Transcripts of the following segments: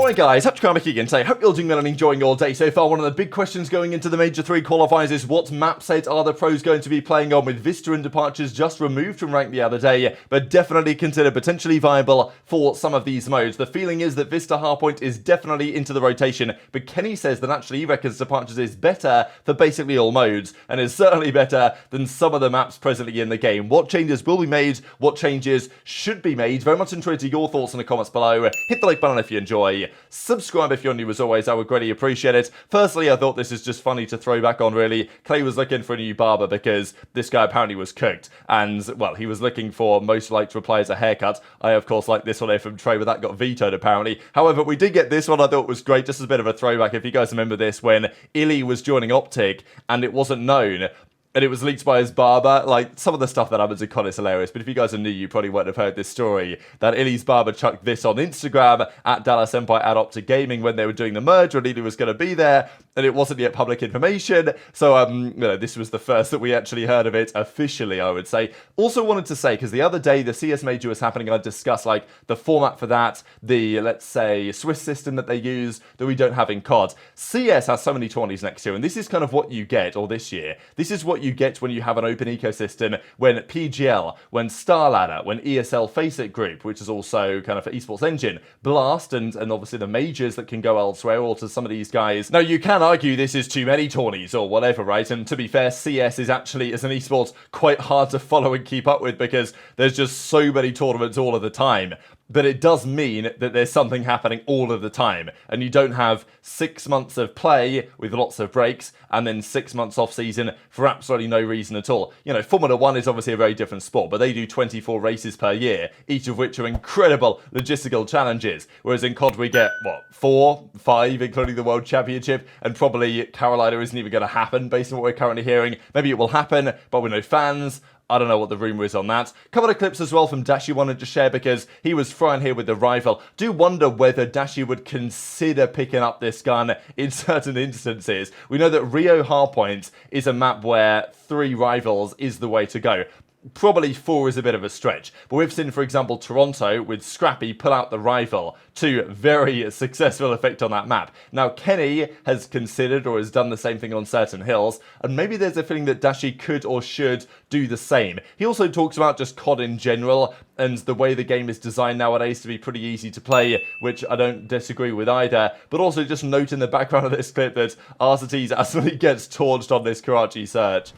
Alright guys, HyDra again today. Hope you're doing well and enjoying your day so far. One of the big questions going into the Major 3 qualifiers is what map set are the pros going to be playing on, with Vista and Departures just removed from rank the other day, but definitely considered potentially viable for some of these modes. The feeling is that Vista Hardpoint is definitely into the rotation, but Kenny says that actually he reckons Departures is better for basically all modes, and is certainly better than some of the maps presently in the game. What changes will be made? What changes should be made? Very much interested to your thoughts in the comments below. Hit the like button if you enjoy. Subscribe if you're new as always, I would greatly appreciate it. Firstly, I thought this is just funny to throw back on really. Clay was looking for a new barber because this guy apparently was cooked. And, well, he was looking for most liked to reply as a haircut. I, of course, like this one here from Trey, but that got vetoed apparently. However, we did get this one I thought was great, just as a bit of a throwback. If you guys remember this, when Illy was joining OpTic and it wasn't known, and it was leaked by his barber. Like, some of the stuff that happens in COD is hilarious, but if you guys are new, you probably won't have heard this story, that Illy's barber chucked this on Instagram, at Dallas Empire, at OpTic Gaming, when they were doing the merge, when Illy was going to be there, and it wasn't yet public information, so, you know, this was the first that we actually heard of it officially, I would say. Also wanted to say, because the other day, the CS Major was happening, I discussed, like, the format for that, the, let's say, Swiss system that they use, that we don't have in COD. CS has so many tourneys next year, and this is kind of what you get, or this year. This is what you get when you have an open ecosystem, when PGL, when StarLadder, when ESL Faceit Group, which is also kind of for Esports Engine, Blast, and obviously the majors that can go elsewhere, or to some of these guys. Now, you can argue this is too many tourneys, or whatever, right? And to be fair, CS is actually, as an esports, quite hard to follow and keep up with, because there's just so many tournaments all of the time. But it does mean that there's something happening all of the time, and you don't have 6 months of play with lots of breaks, and then 6 months off season for absolutely no reason at all. You know, Formula 1 is obviously a very different sport, but they do 24 races per year, each of which are incredible logistical challenges, whereas in COD we get, what, 4, 5, including the World Championship, and probably Carolina isn't even going to happen based on what we're currently hearing. Maybe it will happen, but with no fans. I don't know what the rumour is on that. Couple of clips as well from Dashy wanted to share, because he was frying here with the rival. Do wonder whether Dashy would consider picking up this gun in certain instances. We know that Rio Hardpoint is a map where 3 rivals is the way to go. Probably 4 is a bit of a stretch, but we've seen, for example, Toronto with Scrappy pull out the rival to very successful effect on that map. Now, Kenny has considered or has done the same thing on certain hills, and maybe there's a feeling that Dashy could or should do the same. He also talks about just COD in general, and the way the game is designed nowadays to be pretty easy to play, which I don't disagree with either, but also just note in the background of this clip that RCTs absolutely gets torched on this Karachi search.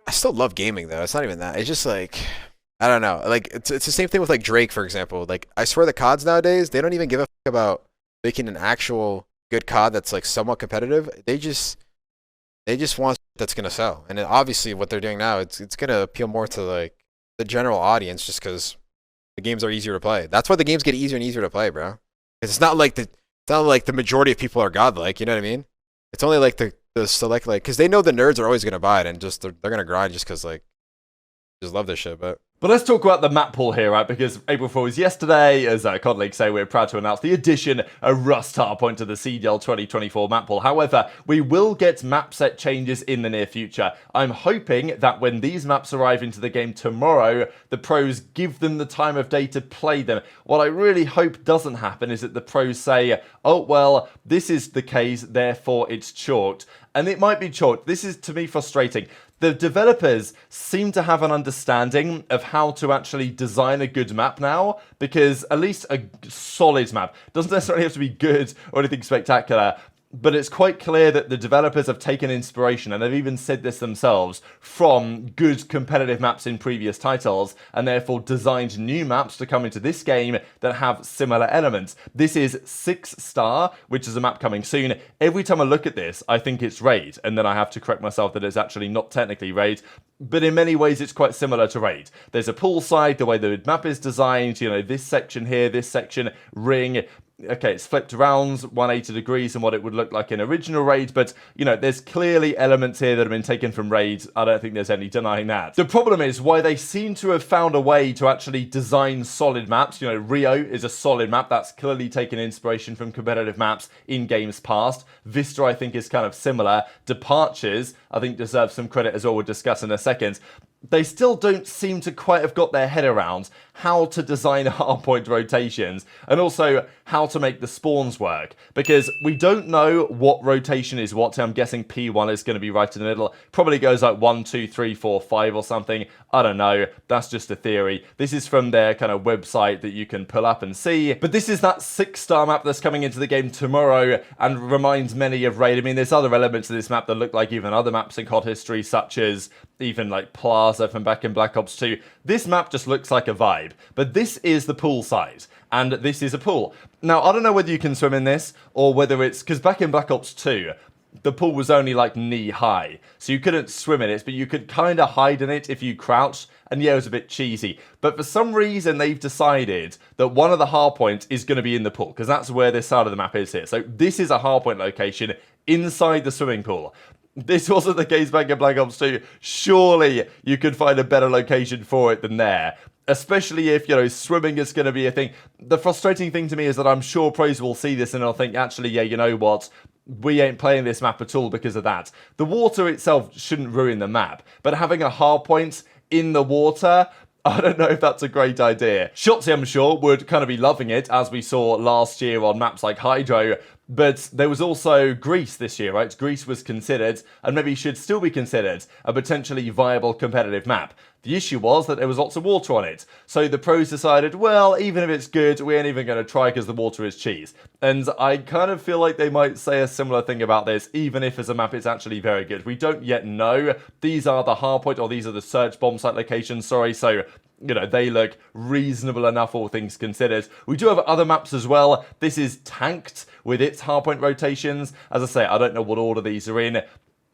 I still love gaming though. It's not even that. It's just like, I don't know. Like it's the same thing with like Drake, for example. Like I swear the CODs nowadays, they don't even give a fuck about making an actual good COD that's like somewhat competitive. They just want that's gonna sell. And obviously what they're doing now, it's gonna appeal more to like the general audience, just because the games are easier to play. That's why the games get easier and easier to play, bro. It's not like the majority of people are godlike. You know what I mean? It's only like the select, like, because they know the nerds are always gonna buy it, and just they're gonna grind just because like just love this shit. But let's talk about the map pool here, right? Because April Fool's yesterday, as COD League say, we're proud to announce the addition of Rust Hardpoint to the CDL 2024 map pool. However, we will get map set changes in the near future. I'm hoping that when these maps arrive into the game tomorrow, the pros give them the time of day to play them. What I really hope doesn't happen is that the pros say, oh, well, this is the case, therefore it's chalked. And it might be chalked. This is, to me, frustrating. The developers seem to have an understanding of how to actually design a good map now, because at least a solid map doesn't necessarily have to be good or anything spectacular, but it's quite clear that the developers have taken inspiration, and they've even said this themselves, from good competitive maps in previous titles, and therefore designed new maps to come into this game that have similar elements. This is 6 Star, which is a map coming soon. Every time I look at this, I think it's Raid, and then I have to correct myself that it's actually not technically Raid, but in many ways it's quite similar to Raid. There's a pool side, the way the map is designed, you know, this section here, this section, ring. okay, it's flipped around 180 degrees and what it would look like in original Raid, but, you know, there's clearly elements here that have been taken from Raid. I don't think there's any denying that. The problem is why they seem to have found a way to actually design solid maps. You know, Rio is a solid map that's clearly taken inspiration from competitive maps in games past. Vista, I think, is kind of similar. Departures, I think, deserves some credit as well. We'll discuss in a second. They still don't seem to quite have got their head around how to design hardpoint rotations and also how to make the spawns work, because we don't know what rotation is what. I'm guessing P1 is going to be right in the middle. Probably goes like 1, 2, 3, 4, 5 or something. I don't know. That's just a theory. This is from their kind of website that you can pull up and see. But this is that 6-star map that's coming into the game tomorrow and reminds many of Raid. I mean, there's other elements of this map that look like even other maps in COD history, such as even like Plaza from back in Black Ops 2. This map just looks like a vibe. But this is the pool side, and this is a pool. Now, I don't know whether you can swim in this, or whether it's... because back in Black Ops 2, the pool was only like knee high, so you couldn't swim in it, but you could kind of hide in it if you crouched, and yeah, it was a bit cheesy. But for some reason, they've decided that one of the hardpoints is going to be in the pool, because that's where this side of the map is here. So this is a hardpoint location inside the swimming pool. This wasn't the case back in Black Ops 2. Surely you could find a better location for it than there. Especially if, you know, swimming is going to be a thing. The frustrating thing to me is that I'm sure pros will see this and they'll think, actually, yeah, you know what? We ain't playing this map at all because of that. The water itself shouldn't ruin the map. But having a hardpoint in the water... I don't know if that's a great idea. Shotzzy, I'm sure, would kind of be loving it, as we saw last year on maps like HyDra. But there was also Greece this year, right? Greece was considered, and maybe should still be considered, a potentially viable competitive map. The issue was that there was lots of water on it. So the pros decided, well, even if it's good, we ain't even going to try because the water is cheese. And I kind of feel like they might say a similar thing about this, even if as a map it's actually very good. We don't yet know. These are the hardpoint, or these are the search bomb site locations, sorry. So, you know, they look reasonable enough, all things considered. We do have other maps as well. This is tanked with its hardpoint rotations. As I say, I don't know what order these are in.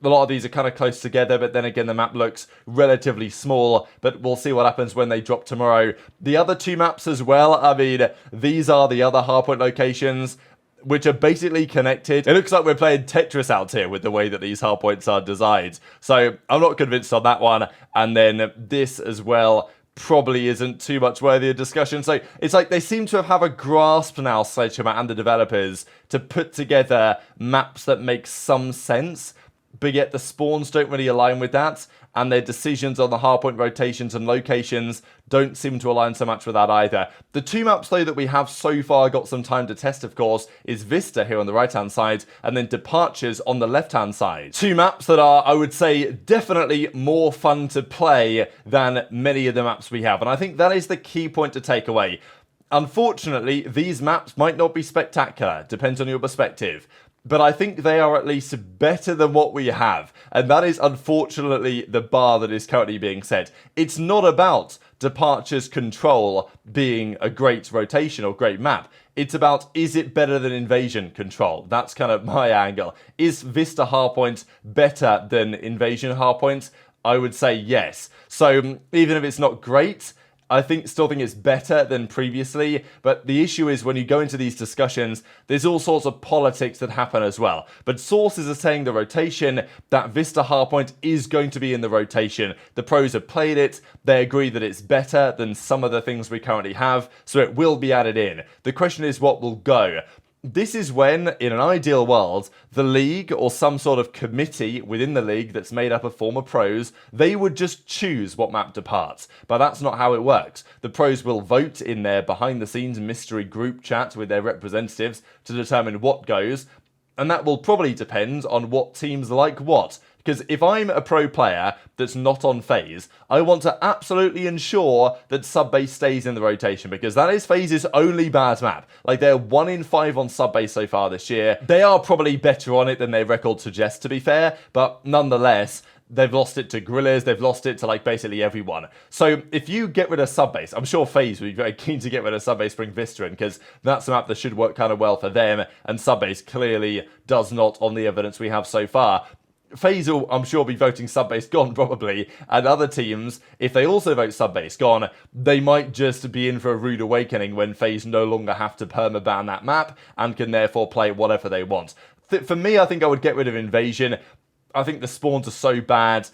A lot of these are kind of close together, but then again, the map looks relatively small, but we'll see what happens when they drop tomorrow. The other two maps as well, I mean, these are the other hardpoint locations, which are basically connected. It looks like we're playing Tetris out here with the way that these hardpoints are designed. So I'm not convinced on that one. And then this as well probably isn't too much worthy of discussion. So it's like they seem to have a grasp now, Sledgehammer and the developers, to put together maps that make some sense, but yet the spawns don't really align with that, and their decisions on the hardpoint rotations and locations don't seem to align so much with that either. The two maps, though, that we have so far got some time to test, of course, is Vista here on the right-hand side, and then Departures on the left-hand side. Two maps that are, I would say, definitely more fun to play than many of the maps we have, and I think that is the key point to take away. Unfortunately, these maps might not be spectacular, depends on your perspective. But I think they are at least better than what we have. And that is unfortunately the bar that is currently being set. It's not about Departures Control being a great rotation or great map. It's about, is it better than Invasion Control? That's kind of my angle. Is Vista Hardpoint better than Invasion Hardpoint? I would say yes. So even if it's not great, I still think it's better than previously, but the issue is when you go into these discussions, there's all sorts of politics that happen as well. But sources are saying the rotation, that Vista Hardpoint is going to be in the rotation. The pros have played it, they agree that it's better than some of the things we currently have, so it will be added in. The question is what will go. This is when, in an ideal world, the league or some sort of committee within the league that's made up of former pros, they would just choose what map departs. But that's not how it works. The pros will vote in their behind-the-scenes mystery group chat with their representatives to determine what goes, and that will probably depend on what teams like what. Because if I'm a pro player that's not on FaZe, I want to absolutely ensure that Subbase stays in the rotation, because that is FaZe's only bad map. Like, they're 1 in 5 on Subbase so far this year. They are probably better on it than their record suggests, to be fair, but nonetheless, they've lost it to Gorillas, they've lost it to, like, basically everyone. So if you get rid of Subbase, I'm sure FaZe would be very keen to get rid of Subbase, bring Vista in, because that's a map that should work kind of well for them, and Subbase clearly does not on the evidence we have so far. FaZe will, I'm sure, be voting sub-base gone, probably. And other teams, if they also vote sub-base gone, they might just be in for a rude awakening when FaZe no longer have to permaban that map and can therefore play whatever they want. For me, I think I would get rid of Invasion. I think the spawns are so bad.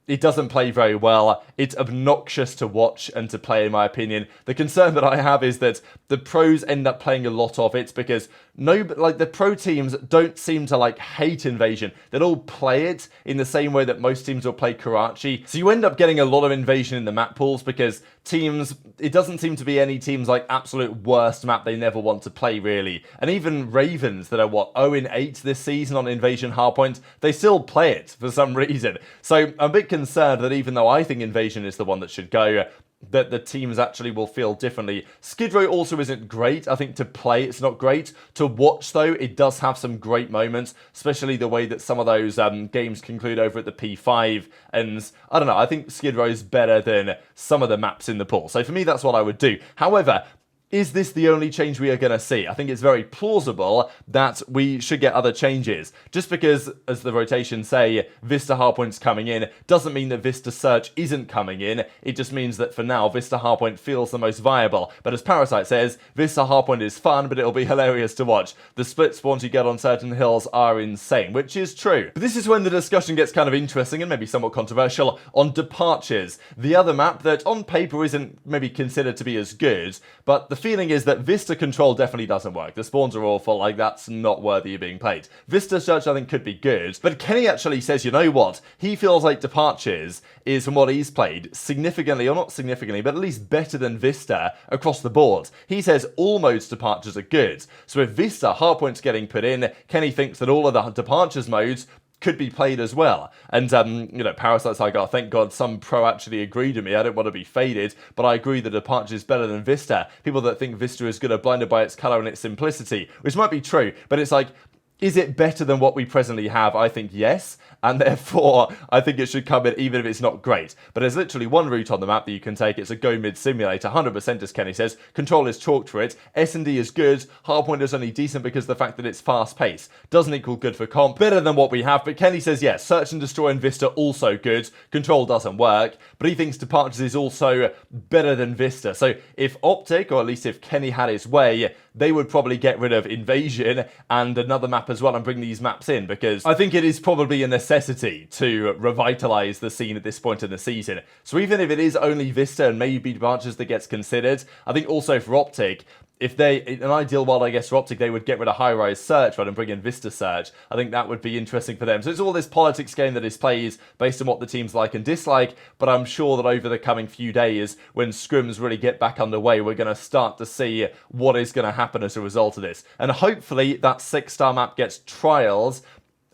It doesn't play very well. It's obnoxious to watch and to play, in my opinion. The concern that I have is that the pros end up playing a lot of it because the pro teams don't seem to hate Invasion. They'll all play it in the same way that most teams will play Karachi. So you end up getting a lot of Invasion in the map pools because teams, it doesn't seem to be any teams absolute worst map they never want to play, really. And even Ravens that are 0-8 this season on Invasion Hardpoint, they still play it for some reason. So I'm a bit concerned that even though I think Invasion is the one that should go, that the teams actually will feel differently. Skid Row also isn't great. I think to play, it's not great. To watch, though, it does have some great moments, especially the way that some of those games conclude over at the P5. And I don't know, I think Skid Row is better than some of the maps in the pool. So for me, that's what I would do. However, is this the only change we are going to see? I think it's very plausible that we should get other changes. Just because, as the rotations say, Vista Hardpoint's coming in, doesn't mean that Vista Search isn't coming in. It just means that for now, Vista Hardpoint feels the most viable. But as Parasite says, Vista Hardpoint is fun, but it'll be hilarious to watch. The split spawns you get on certain hills are insane, which is true. But this is when the discussion gets kind of interesting and maybe somewhat controversial on Departures. The other map that on paper isn't maybe considered to be as good, but the feeling is that Vista Control definitely doesn't work. The spawns are awful, that's not worthy of being played. Vista Search I think could be good, but Kenny actually says, you know what? He feels like Departures is, from what he's played, significantly, or not significantly, but at least better than Vista across the board. He says all modes Departures are good. So if Vista Hardpoint's getting put in, Kenny thinks that all of the Departures modes could be played as well. And, Parasite's like, oh, thank God some pro actually agreed with me. I don't want to be faded, but I agree that Departure is better than Vista. People that think Vista is good are blinded by its color and its simplicity, which might be true, but it's like, is it better than what we presently have? I think yes, and therefore I think it should come in even if it's not great. But there's literally one route on the map that you can take. It's a go mid simulator, 100% as Kenny says. Control is chalked for it. S&D is good. Hardpoint is only decent because of the fact that it's fast paced. Doesn't equal good for comp. Better than what we have, but Kenny says yes, Search and Destroy and Vista also good. Control doesn't work, but he thinks Departures is also better than Vista. So if OpTic, or at least if Kenny had his way, they would probably get rid of Invasion and another map as well and bring these maps in, because I think it is probably a necessity to revitalize the scene at this point in the season. So even if it is only Vista and maybe Departures that gets considered, I think also for OpTic, if they, in an ideal world, I guess, for OpTic, they would get rid of high-rise search rather than bring in Vista search. I think that would be interesting for them. So it's all this politics game that is played based on what the teams like and dislike, but I'm sure that over the coming few days, when scrims really get back underway, we're going to start to see what is going to happen as a result of this. And hopefully that 6-star map gets trials,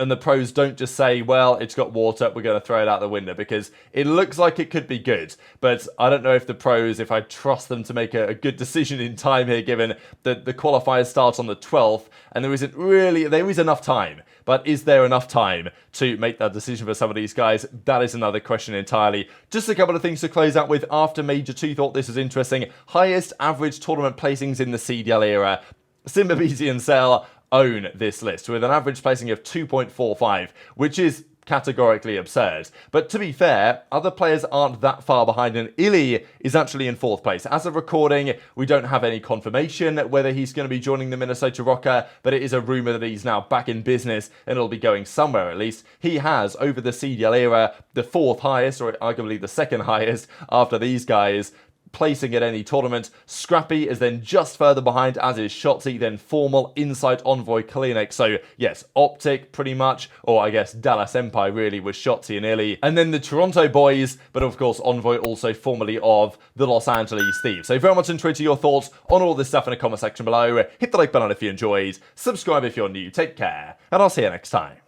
and the pros don't just say, well, it's got water, we're going to throw it out the window, because it looks like it could be good. But I don't know if the pros, if I trust them to make a good decision in time here, given that the qualifiers start on the 12th, and there is enough time. But is there enough time to make that decision for some of these guys? That is another question entirely. Just a couple of things to close out with after Major 2. Thought this was interesting. Highest average tournament placings in the CDL era. Simp, aBeZy and Cell own this list with an average placing of 2.45, which is categorically absurd. But to be fair, other players aren't that far behind, and eBeZy is actually in 4th place. As of recording, we don't have any confirmation whether he's going to be joining the Minnesota Rocker, but it is a rumor that he's now back in business and it'll be going somewhere at least. He has, over the CDL era, the 4th highest, or arguably the 2nd highest after these guys, placing at any tournament. Scrappy is then just further behind, as is Shotzzy, then Formal, Insight, Envoy, CleanX. So yes, OpTic pretty much, or I guess Dallas Empire really, with Shotzzy and eBeZy. And then the Toronto boys, but of course Envoy also formerly of the Los Angeles Thieves. So very much intrigued to your thoughts on all this stuff in the comment section below. Hit the like button if you enjoyed, subscribe if you're new, take care, and I'll see you next time.